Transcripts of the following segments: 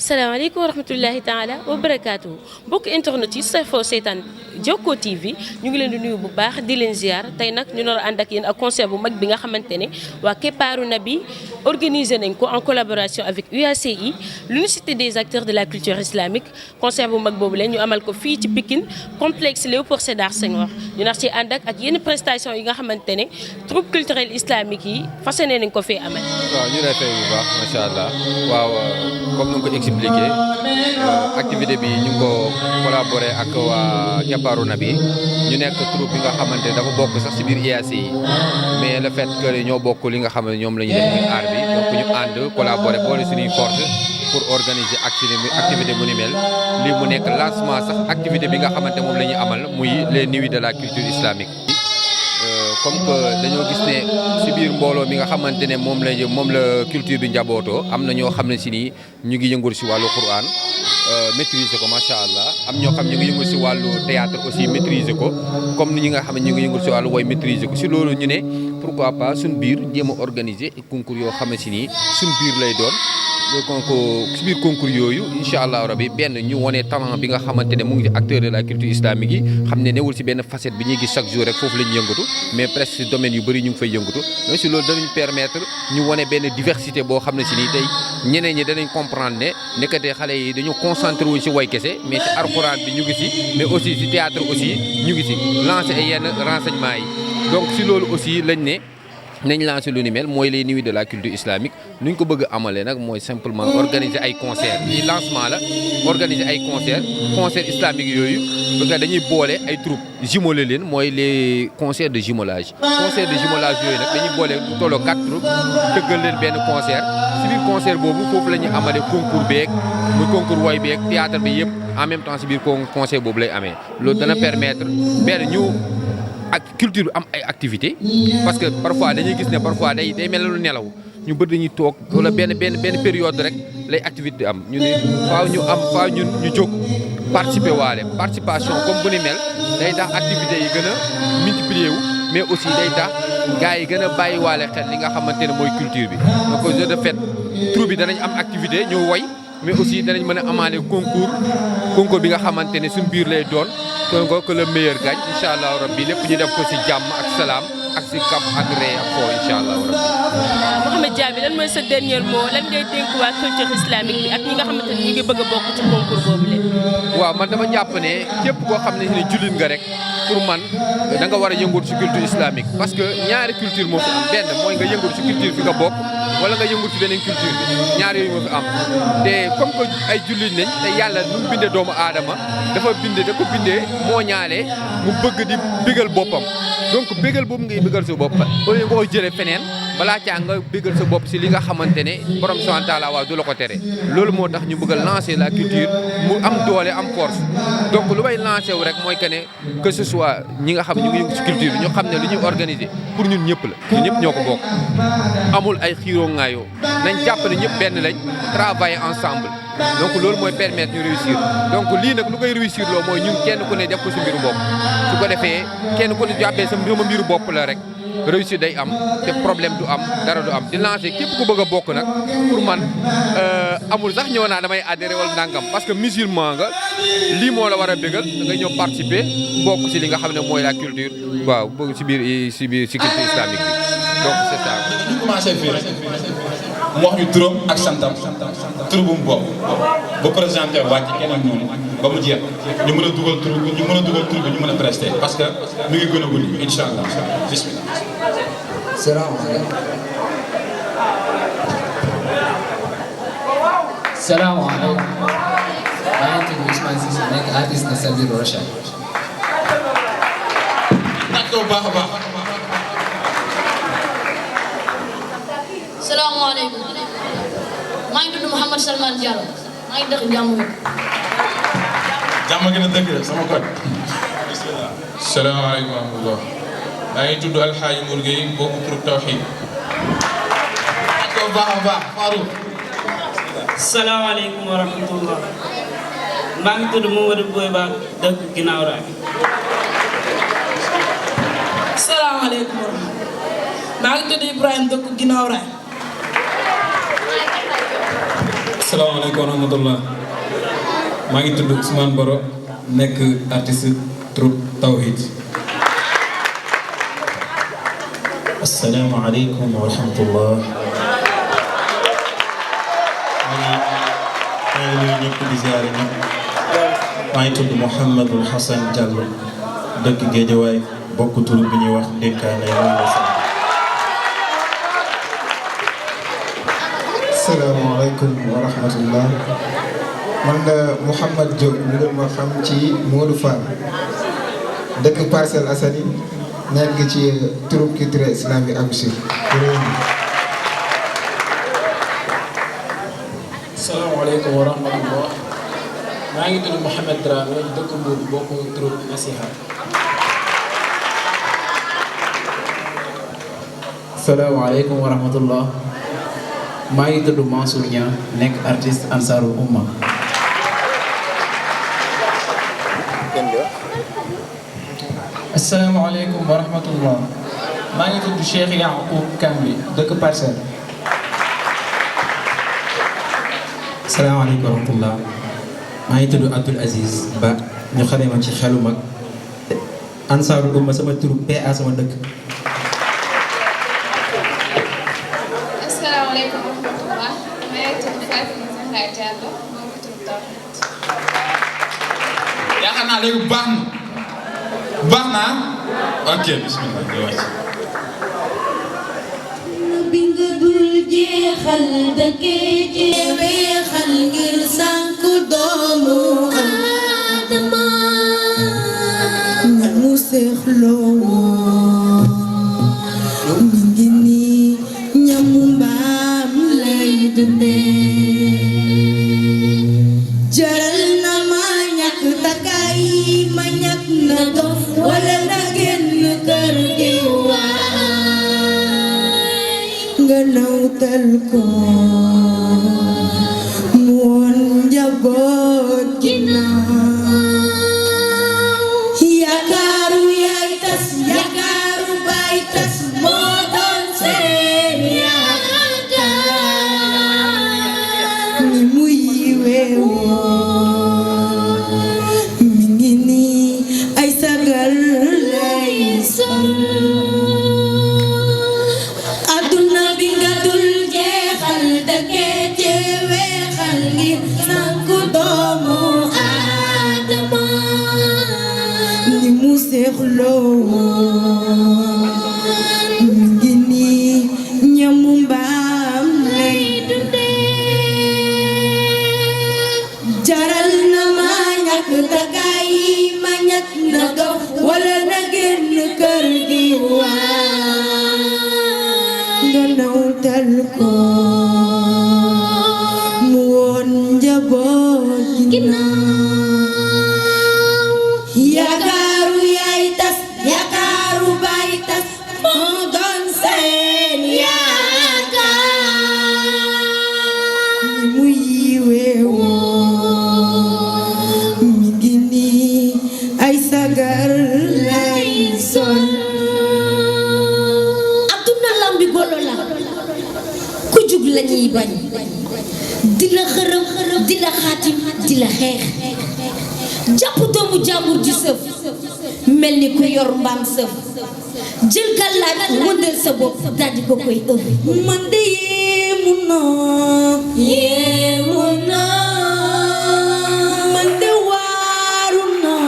salaamaaleykum wa rahmatullahi taala wa barakaatu mbokk internet yi safoo seetaan Jokko TV ñu ngi leen di nuyu bu baax di leen ziar tey nag ñu nar a ànd ak yéen ak concert bu mag bi nga xamante ne waa Keppaaru Nabi organisé nañ ko en collaboration avec UACI l'unicité des acteurs de la culture islamique concert bu mag boobu leen ñu amal ko fii ci Pikine complexe Léopold Sédar Senghor ñu nar ci ànd ak yenn prestation yi nga xamante ne troupe culturel islamique yi fas yéene nañ ko fee amal. waaw ñu lay fay bu baax macha allah waaw comme ni nga ko expliqué activité bi ñu ngi ko collaboré ak waa Keppaaru Nabi ñu nekk troupe bi nga xamante ne dafa bokk sax ci biir IACI yi mais le fait que ñoo bokk li nga xam ne ñoom la ñuy def muy art bi donc ñu ànd collaboré boole suñuy force pour organiser activité mu ni mel lii mu nekk lancement sax activité bi nga xamante moom la ñuy amal muy les nuits de la culture islamique. comme que dañoo gis ne ci biir mbooloo mi nga xamante ne moom la culture bi njabootoo am na ñoo xam ne ci nii ñu ngi yëngu ci wàllu Qur'an maîtriser ko macha allah am ñoo xam ñu ngi yëngu ci wàllu théâtre aussi maîtriser ko comme ni ñi nga xam ne ñu ngi yëngu ci wàllu woy maîtriser ko ci loolu ñu ne pourquoi pas suñ biir jéem a organiser concours yoo xam ne ci nii suñ biir lay doon. donc ci biir concours yooyu incha allah rabi benn ñu wone talent bi nga xamante ne mu ngi acteur de la culture islamique yi xam ne newul ci benn facette bi ñuy gis chaque jour rek foofu la ñu yëngatu mais presque ci domaine yu bëri ñu ngi fay yëngatu donc ci loolu danañ permettre ñu wone benn diversité boo xam ne ci nii tey ñeneen ñi danañ comprendre ne nekkatee xale yi dañu concentré wuñ ci woy kese mais ci alxuraan bi ñu ngi ci mais aussi ci théâtre aussi ñu ngi ci lancer ay yenn renseignements yi donc ci loolu aussi lañ ne nañ lancé lu ni mel mooy les nuits de la culture islamique nu ñu ko bëgg a amalee nag mooy simplement organiser ay concert lii lancement la organiser ay concert islamique yooyu bëgg dañuy boole ay troupes jumelé leen mooy les concerts de jumelage yooyu nag dañuy boole tolloo 4 troupes tëggal leen benn concert ci biir concert boobu foofu la ñuy amalee concours beeg muy concours woy beeg théâtre bi yëpp en même temps ci biir concert boobu lay amee loolu dana permettre benn ñu ak culture bi am ay activité parce que parfois dañuy gis ne parfois day mel lu nelaw ñu bëri dañuy toog wala benn période rek lay activité am ñu ne faaw ñun ñu jóg participer waale participation comme bu ni mel day tax activités yi gën a multiplier wu mais aussi day tax gars yi gën a bàyyi waale xel li nga xamante ne mooy culture bi donc jeu de fête troupe bi danañ am activité ñu woy mais aussi danañ mën a amaale concours bi nga xamante ne suñ biir lay doon que le meilleur gagne incha allah rabbi lépp ñu def ko ci jàmm ak salaam ak ci kaf ak ree ak foo incha allah rabbi. Mouhamed Diaby lan mooy sa dernier mot lan ngay dénk waa culture islamique bi ak ñi nga xamante ne ñu ngi bëgg a bokk ci concours boobu leen. waaw man dama jàpp ne képp koo xam ne jullit nga rek pour man da nga war a yëngu ci culture islamique parce que ñaari culture moo fi am benn mooy nga yëngu ci culture fi nga bokk wala nga yëngu ci beneen culture bi ñaar yooyu moo fi am te comme que ay jullit nañ te yàlla nu mu bindee doomu aadama dafa bindee moo ñaalee mu bëgg di bégal boppam donc bégal boobu ngay bégal sa bopp au lieu nga koy jëlee feneen balaa caa nga bégal sa bopp si li nga xamante ne borom subhanahu wa taala waaw du la ko tere loolu moo tax ñu bëgg a lancer la culture mu am doole am force donc lu may lancer wu rek mooy que ce soit ñi nga xam ñu ngi yëngu si culture bi ñu xam ne lu ñuy organiser pour ñun ñëpp la ñun ñëpp ñoo ko bokk amul ay xiiroo ngaayoo nañ jàpp ne ñëpp benn lañ travailler ensemble donc loolu mooy permettre ñu réussir donc lii nag lu koy réussir loo mooy ñun kenn ku ne def ko si mbiru bopp su ko defee kenn ku ne jàppee sa mbiru bopp la rek réussir day am te problème du am dara du am di lancer képp ku bëgg a bokk nag pour man amul sax ñëw naa damay adhérer wala ndàngam parce que musulman nga lii moo la war a bégal da ngay ñëw participer bokk si li nga xam ne mooy la culture waaw bokk si biir si culture islamique bi donc c'est ça. ñu commencé fii rek mu wax ñu turam ak santam tur bu mu bokk ba présenté wàcc keneen noonu ba mu jeex ñu mën a dugal tur bi ñu mën a presté parce que mi ngi gën a guddi incha allah bismillah. salaamaaleykum. maa ngi tudd Ousmane Cissé nekk artiste de Sadibou Rachad. bu baax a baax. salaamaaleykum maa ngi tudd Mouhamed Salman Diallo maa ngi dëkk jàmm jàmm gën a dëgg sama koñ. salaamaaleykum wa rahmatulah. maa ngi tudd Alxaaji Mour Gueye bokk troupe Tawhid. bu baax a baax Farouk. salaamaaleykum wa rahmatulah. maa ngi tudd Mamadou Boye Ba dëkk Ginnaaw Raay. salaamaaleykum wa rahmatulah. maa ngi tudd Ibrahima dëkk Ginnaaw Raay. salaamaaleykum wa rahmatullah maa ngi tudd Ousmane Boro nekk artiste troupe Tawhid. asalaamaaleykum wa rahmatullah maa ngi nuyu ñëpp di ziare ñëpp maa ngi tudd Mouhamadul Hassan Diallo dëkk Géejawaay bokk troupe bi ñuy wax Dénkaane asalaamaaleykum wa rahmatullah man la Mouhamad Diop ñu doon ma xam ci Modou Fall dëkk Parcelles Assainies nekk ci troupe culturel islamique Abouchir. asalaamaaleykum wa rahmatullah maa ngi tudd Mouhamed Dramé dëkk Mbour bokk troupe Nasiha. asalaamaaleykum wa rahmatullah maa ngi tudd Mansour Niang nekk artiste Ansarul Umma. asalaamaaleykum wa rahmatullah maa ngi tudd Cheikh Yacoub Kambi dëkk Parcelles. asalaamaaleykum wa rahmatullah maa ngi tudd Abdoul Aziz Ba ñu xamee ma ci xelu mag Ansarul Umma sama turu PA sama dëkk. asalaamaaleykum wa rahmatullah maa ngi tudd Fatou Zahra Diallo moo ngi tudd Tawhid. yaakaar naa léegi baax na ok bismillah di wàcc. bi nga dul jeexal dëkkee jeexal ngir sànku doomu Aadama mu seexloo mi ngi nii ñamu mbaam lay dundee jaral na ma ñàkk takkaay ma ñàkk na dof wala na génn kër gi waay nga nawtal ko mu woon njaboot ginnaaw yaakaaru yaay tas yaakaaru baay tas moo doon seen yaakaar ni mu yiwee woon mi ngi nii ay sagal lay sol adduna bi nga dul jeexal dëkkee jeexal ngir sànku doomu Aadama ni mu seexloo mi ngi nii ñamu mbaam lay dundee jaral na ma ñàkk dagaay ma ñàkk na dof wala na génn kër gi waay nga nawtal ko mu woon njaboot ginnaaw yaakaaru yaay tas yaakaaru baay tas moo doon seen yaakaar ni mu yiwee woon mi ngi nii ay sagar lay sol adduna lambi golo la ku jug la ñuy bañ di la xërëm di la xaatim di la xeex jàpp doomu jàmbur ji sëf mel ni ku yor mbaam sëf jël gàllaaj wëndeel sa bopp daldi ko koy ëpp man de yéemu naa man de waaru naa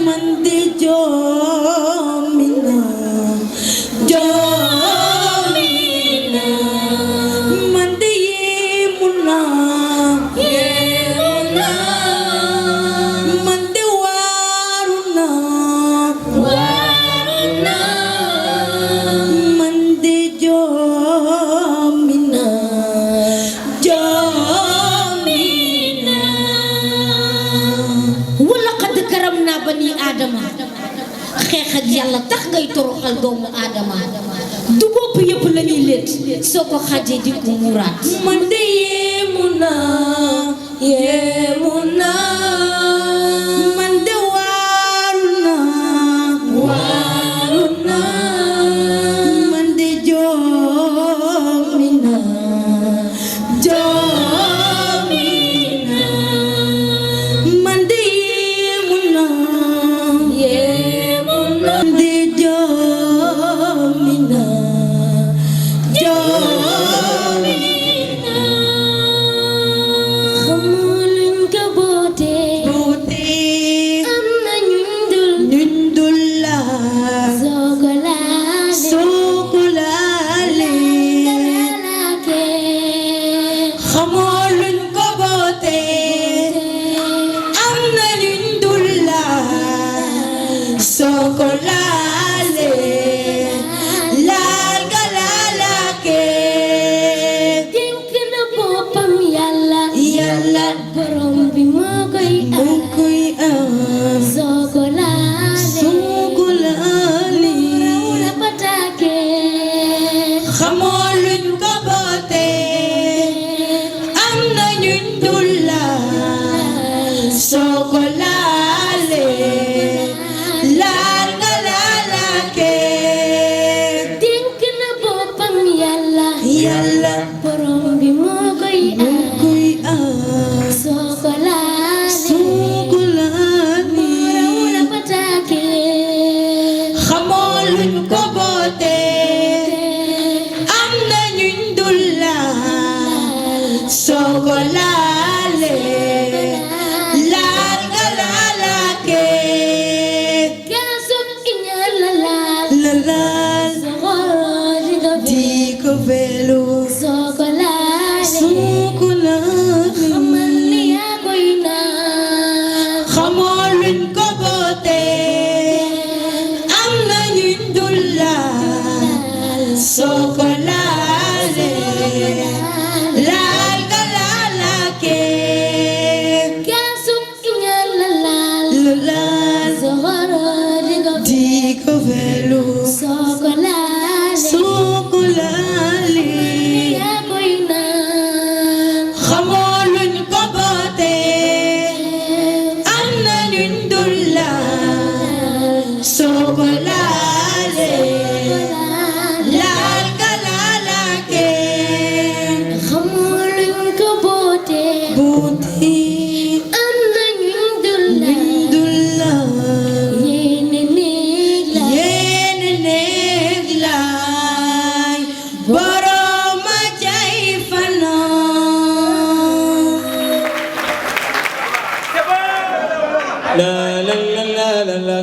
man de joomi naa man de yéemu naa man de waaru naa man de joomi naa wala xadd karam naa bani Aadama xeex ak yàlla tax ngay toroxal doomu Aadama du bopp yëpp la ñuy létt soo ko xajee di ko muraat man de yéemu naa man de waaru naa man de joom yàlla borom bi moo koy aar soo ko laalee xamoo luñ ko bootee am na ñuñ dul laal soo ko laalee laal nga laalaakee gaasum iñaan la laal di ko velu soo ko laalee xamal ni yaa koy naan xamoo luñ ko bootee am na ñuñ dul laal soo ko laalee laal nga laalaakee gaasum iñaan la laal di ko velu soo ko laalee yaa koy naan xamoo luñ ko bootee am na ñuñ dul laal soo ko laalee laal nga laalaakee xamoo luñ ko bootee am na ñuñ dul laal yéene néeg laay borom a jay fanaan la la la la la la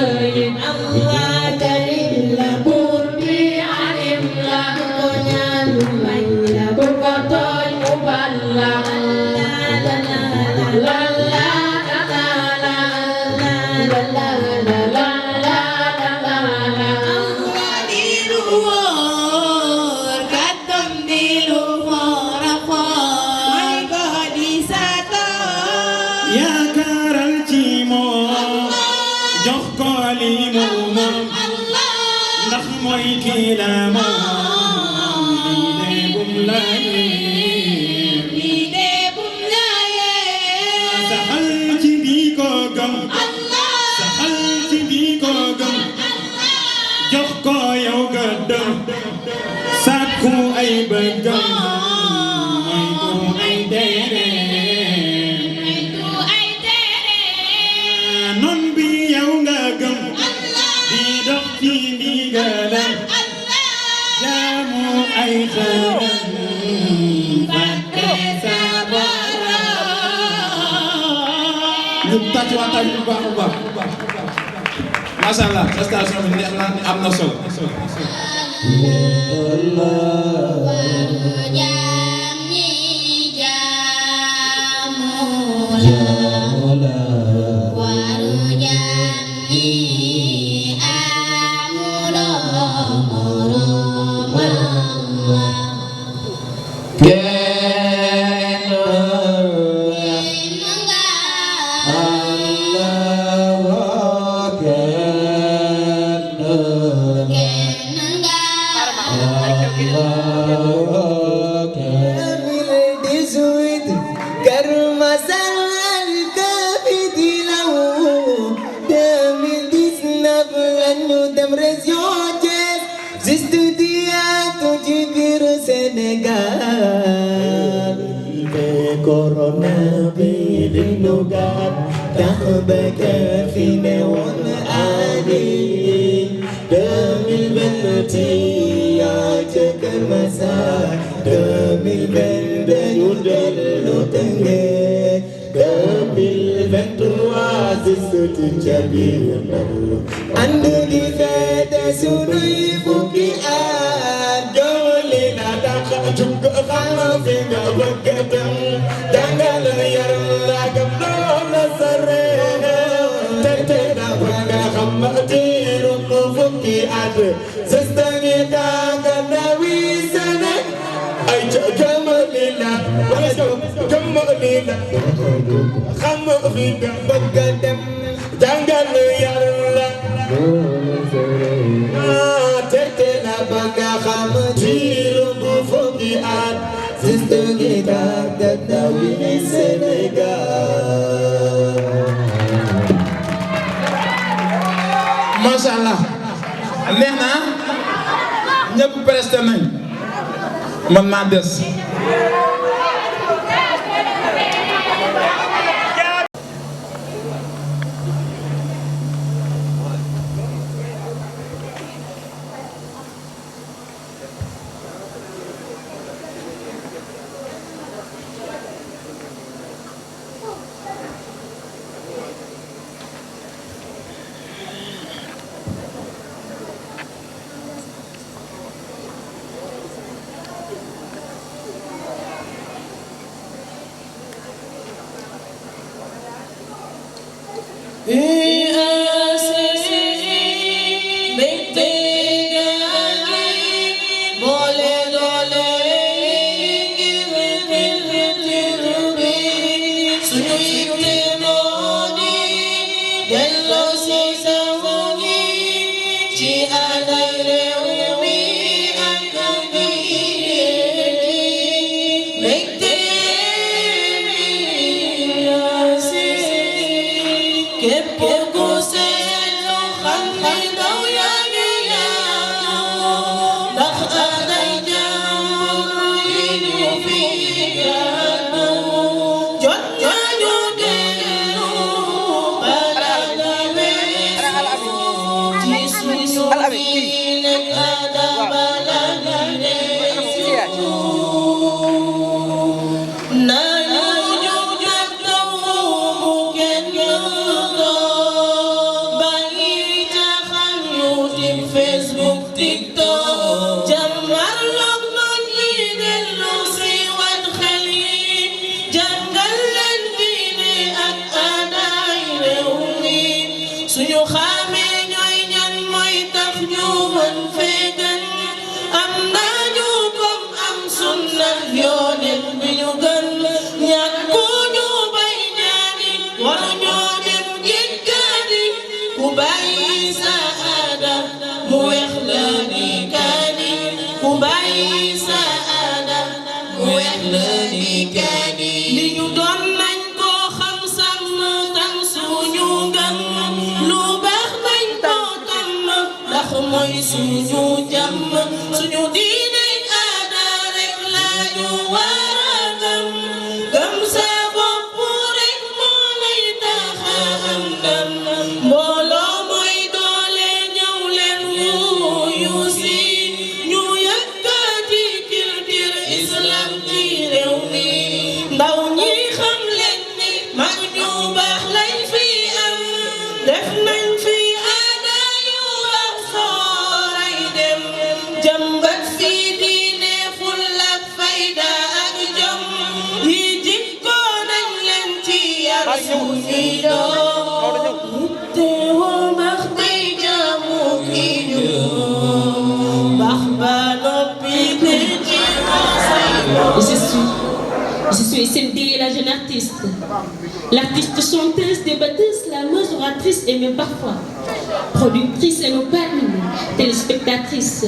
Looy ndax mooy kii la moom lii de bum la saxal ci di ko gëm saxal ci di ko gëm jox ko yow gëddëm sàkku ay bëggam moytu ay tereem non bi yow nga gëm di dox ci ndigalam jaamu ay xërëm fàtte sa borom ñu tàcc waxtaan bu baax a baax macha allah prestation bi neex na am na solo Corona bi di nugat tax ba fi ne woon ani 2021 ca Kër Masar 2022 ñu dellu Tëngéej 2023 si suti ca biir Ndar ànd di fête sunuy fukki at doole na tax jug xam fi nga bëgg dem jàngal yaram la gëm loolu sa réew te na bëgg xam diiru fukki at sestani tànga na wi sene ay jamalila wala jamalila xam fi nga bëgg dem jàngal yaram la te na bëgg xam diiru fukki at sestani tànga na wi Sénégal. Masha Allah neex na ñëpp presté nañ man maa des mu weex la ni kaani ku bàyyi sa aada mu weex la ni kaani li ñu doon nañ ko xam sàmm tam suñu ngëm lu baax nañ ko tam ndax mooy suñu jàmm suñu diine aada rek la ñu war a gëm sa bopp rek moo lay tax a am ndam mbooloo mooy doole ñëw leen wuyu si ñu yëkkati culture islam ci réew mi ndaw ñi xam leen ni mag ñu baax lañ fi am def nañ fi aada yu baax sooray dem jàmbat fi diine fulla ak fayda ak jom yi jikko nañ leen ci yar suñuy doom teewoo baax day jaamu ki ñu baax ba noppi te ci Je suis SND, la jeune artiste. L'artiste chanteuse, débatteuse, slameuse, oratrice et même parfois productrice et non pas une téléspectatrice.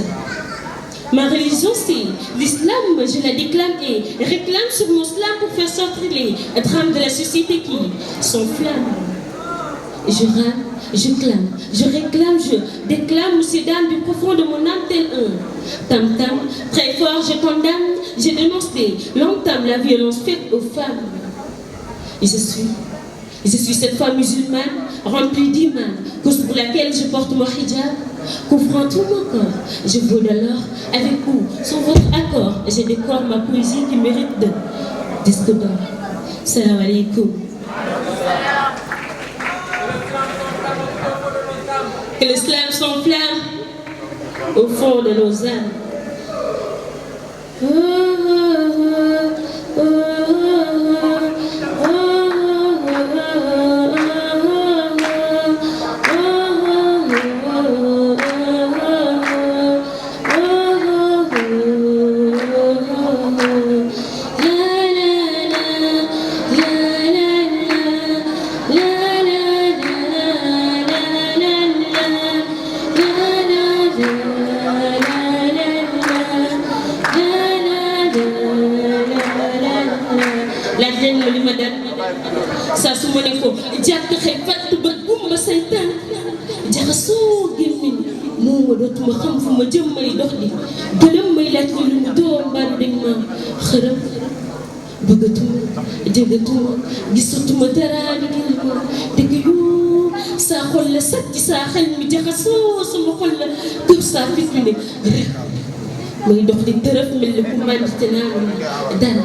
Ma religion c'est l'islam, je la déclame et réclame sur mon slam pour faire sortir les drames de la société qui s'enflamment. Je rame, je clame, je réclame, je déclame ces dames du profond de mon âme tel un tam-tam. Très fort, je condamne, je dénonce l'entame, la violence faite aux femmes. Et je suis cette femme musulmane, remplie d'iman, cause pour laquelle je porte mon hijab. Couvrant tout mon corps, je vole alors, avec ou sans votre accord, je décore ma poésie qui mérite de disque d'or. Salam alaikum. Que l'islam s'enflamme au fond de nos âmes. saa su ma ne ko jàkk xëy fàtt ba gumba saytaan jaxasoo gémmiñ moo ma dootuma xam fu ma jëm may dox di gëlëm may laaj ko lu mu doon mbaaru dañ ma xërëm bëggatuma jëgatuma gisatuma dara liggéey ma dëgg yoo saa xol la sàcc saa xel mi jaxasoo sama xol la këpp saa fit mi ne rek may dox di tërëf mel ni ku màndi te naa dara